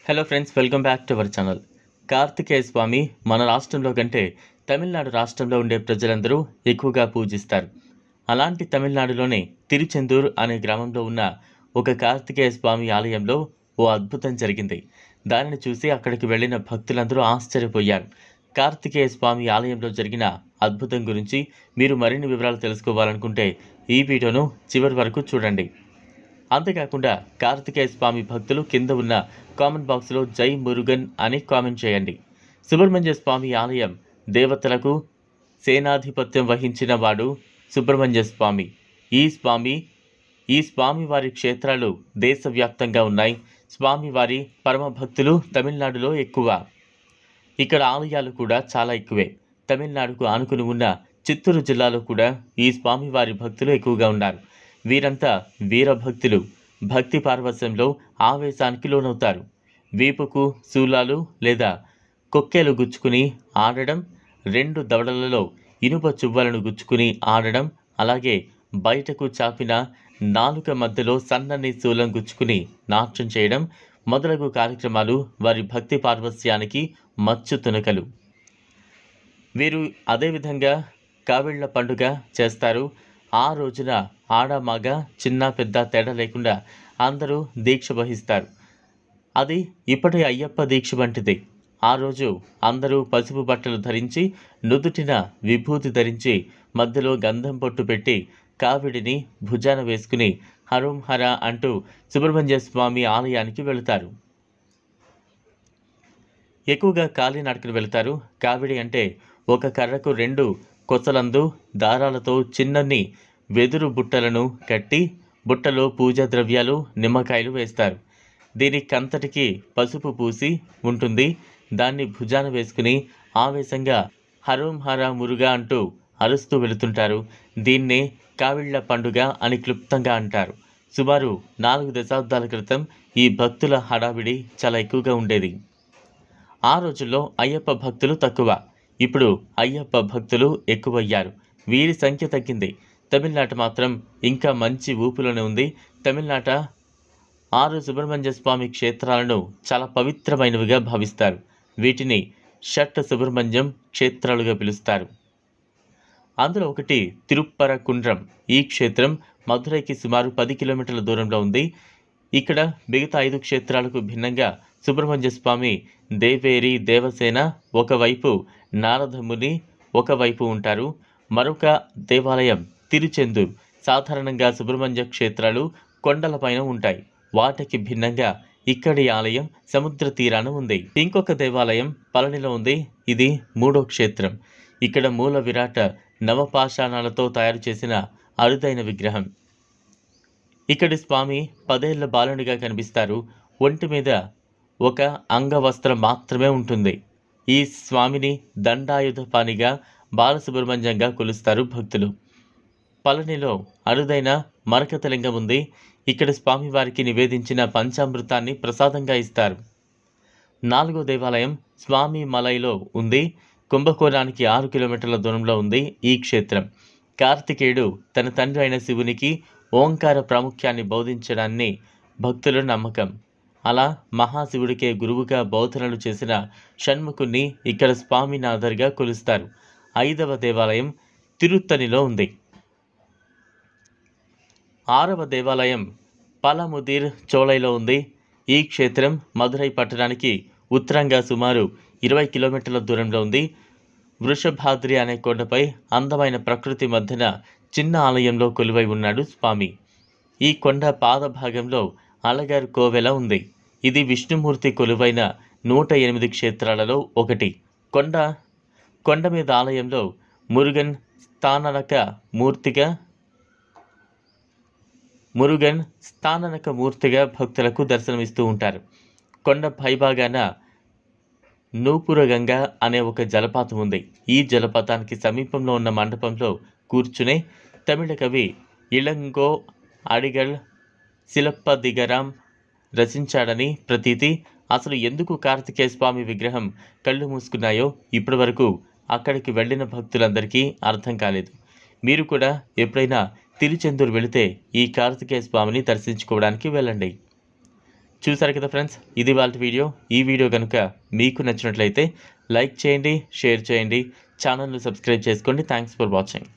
Hello friends, welcome back to our channel. Kartikeya Swamy మన రాష్ట్రంలో కంటే తమిళనాడు రాష్ట్రంలో ఉండే ప్రజలందరూ ఎక్కువగా పూజిస్తారు. అలాంటి తమిళనాడులోనే తిరుచెందూర్ అనే గ్రామంలో ఉన్న ఒక కార్తికేయ స్వామి ఆలయంలో ఓ అద్భుతం జరిగింది. దానిని చూసి అక్కడికి వెళ్ళిన భక్తులందరూ ఆశ్చర్యపోయారు. కార్తికేయ స్వామి ఆలయంలో జరిగిన అద్భుతం గురించి మీరు మరిన్ని వివరాలు తెలుసుకోవాలనుకుంటే ఈ వీడియోను చివరి వరకు చూడండి. అంతేకాకుండా కార్తికేయ స్వామి భక్తులు కింద ఉన్న కామెంట్ బాక్స్లో జై మురుగన్ అని కామెంట్ చేయండి. సుబ్రహ్మణ్య స్వామి ఆలయం దేవతలకు సేనాధిపత్యం వహించిన వాడు సుబ్రహ్మణ్య స్వామి. ఈ స్వామివారి క్షేత్రాలు దేశవ్యాప్తంగా ఉన్నాయి. స్వామివారి పరమ భక్తులు తమిళనాడులో ఎక్కువ. ఇక్కడ ఆలయాలు కూడా చాలా ఎక్కువే. తమిళనాడుకు ఆనుకుని ఉన్న చిత్తూరు జిల్లాలో కూడా ఈ స్వామివారి భక్తులు ఎక్కువగా ఉన్నారు. వీరంతా వీరభక్తులు. భక్తి పార్వశ్యంలో ఆవేశానికి లోనవుతారు. వీపుకు శూలాలు లేదా కొక్కేలు గుచ్చుకుని ఆడడం, 2 దవడలలో ఇనుప చువ్వలను గుచ్చుకుని ఆడడం, అలాగే బయటకు చాపిన నాలుక మధ్యలో సన్నని శూలం గుచ్చుకుని నాట్యం చేయడం మొదలగు కార్యక్రమాలు వారి భక్తి పార్వశ్యానికి మచ్చు తునకలు. వీరు అదేవిధంగా కావిళ్ల పండుగ చేస్తారు. ఆ రోజున ఆడ మగ చిన్న పెద్ద తేడా లేకుండా అందరూ దీక్ష వహిస్తారు. అది ఇప్పటి అయ్యప్ప దీక్ష వంటిది. ఆ రోజు అందరూ పసుపు బట్టలు ధరించి, నుదుటిన విభూతి ధరించి, మధ్యలో గంధం పొట్టు పెట్టి, కావిడిని భుజాన వేసుకుని హరోం హర అంటూ సుబ్రహ్మణ్య స్వామి ఆలయానికి వెళుతారు. ఎక్కువగా కాలినడకన వెళతారు. కావిడి అంటే ఒక కర్రకు 2 కొసలందు దారాలతో చిన్నన్ని వెదురు బుట్టలను కట్టి, బుట్టలో పూజా ద్రవ్యాలు, నిమ్మకాయలు వేస్తారు. దీనికంతటికి పసుపు పూసి ఉంటుంది. దాన్ని భుజాన వేసుకుని ఆవేశంగా హరోం హర మురుగా అంటూ అరుస్తూ వెళుతుంటారు. దీన్నే కావిళ్ల పండుగ అని క్లుప్తంగా అంటారు. సుమారు 4 దశాబ్దాల క్రితం ఈ భక్తుల హడావిడి చాలా ఎక్కువగా ఉండేది. ఆ రోజుల్లో అయ్యప్ప భక్తులు తక్కువ. ఇప్పుడు అయ్యప్ప భక్తులు ఎక్కువయ్యారు. వీరి సంఖ్య తగ్గింది. తమిళనాట మాత్రం ఇంకా మంచి ఊపులోనే ఉంది. తమిళనాట 6 సుబ్రహ్మణ్య స్వామి క్షేత్రాలను చాలా పవిత్రమైనవిగా భావిస్తారు. వీటిని షట్ సుబ్రహ్మణ్యం క్షేత్రాలుగా పిలుస్తారు. అందులో ఒకటి తిరుప్పరకుండ్రం. ఈ క్షేత్రం మధురైకి సుమారు 10 కిలోమీటర్ల దూరంలో ఉంది. ఇక్కడ మిగతా 5 క్షేత్రాలకు భిన్నంగా సుబ్రహ్మణ్య స్వామి దేవేరి దేవసేన ఒకవైపు, నారదముని ఒకవైపు ఉంటారు. మరొక దేవాలయం తిరుచెందూర్. సాధారణంగా సుబ్రహ్మణ్య క్షేత్రాలు కొండలపైన ఉంటాయి. వాటికి భిన్నంగా ఇక్కడి ఆలయం సముద్ర తీరాన ఉంది. ఇంకొక దేవాలయం పళనిలో ఉంది. ఇది 3వ క్షేత్రం. ఇక్కడ మూల విరాట నవపాషాణాలతో తయారు చేసిన అరుదైన విగ్రహం. ఇక్కడి స్వామి 10 ఏళ్ల బాలునిగా కనిపిస్తారు. ఒంటి మీద ఒక అంగవస్త్రం మాత్రమే ఉంటుంది. ఈ స్వామిని దండాయుధపాణిగా బాలసుబ్రహ్మణ్యంగా కొలుస్తారు భక్తులు. పళనిలో అరుదైన మరకతలింగం ఉంది. ఇక్కడ స్వామివారికి నివేదించిన పంచామృతాన్ని ప్రసాదంగా ఇస్తారు. 4వ దేవాలయం స్వామి మలైలో ఉంది. కుంభకోణానికి 6 కిలోమీటర్ల దూరంలో ఉంది ఈ క్షేత్రం. కార్తికేయుడు తన తండ్రి అయిన శివునికి ఓంకార ప్రాముఖ్యాన్ని బోధించడాన్ని భక్తుల నమ్మకం. అలా మహాశివుడికే గురువుగా బోధనలు చేసిన షణ్ముఖుణ్ణి ఇక్కడ స్వామినాథర్గా కొలుస్తారు. 5వ దేవాలయం తిరుత్తనిలో ఉంది. 6వ దేవాలయం పలముదిర్ చోళైలో ఉంది. ఈ క్షేత్రం మధురై పట్టణానికి ఉత్తరంగా సుమారు 20 కిలోమీటర్ల దూరంలో ఉంది. వృషభాద్రి అనే కొండపై అందమైన ప్రకృతి మధ్యన చిన్న ఆలయంలో కొలువై ఉన్నాడు స్వామి. ఈ కొండ పాద భాగంలో అలగారు కోవెల ఉంది. ఇది విష్ణుమూర్తి కొలువైన 108 క్షేత్రాలలో ఒకటి. కొండ మీద ఆలయంలో మురుగన్ స్థాననక మూర్తిగా భక్తులకు దర్శనమిస్తూ ఉంటారు. కొండ పైభాగాన నూపురగంగ అనే ఒక జలపాతం ఉంది. ఈ జలపాతానికి సమీపంలో ఉన్న మండపంలో కూర్చునే తమిళ కవి ఇళంగో అడిగల్ సిలప్పదిగరాం రచించాడని ప్రతీతి. అసలు ఎందుకు కార్తికేయ స్వామి విగ్రహం కళ్ళు మూసుకున్నాయో ఇప్పటి వరకు అక్కడికి వెళ్ళిన భక్తులందరికీ అర్థం కాలేదు. మీరు కూడా ఎప్పుడైనా తిరుచెందూరు వెళితే ఈ కార్తికేయ స్వామిని దర్శించుకోవడానికి వెళ్ళండి. చూసారు కదా ఫ్రెండ్స్, ఇది వాళ్ళ వీడియో. ఈ వీడియో కనుక మీకు నచ్చినట్లయితే లైక్ చేయండి, షేర్ చేయండి, ఛానల్ని సబ్స్క్రైబ్ చేసుకోండి. Thanks for watching.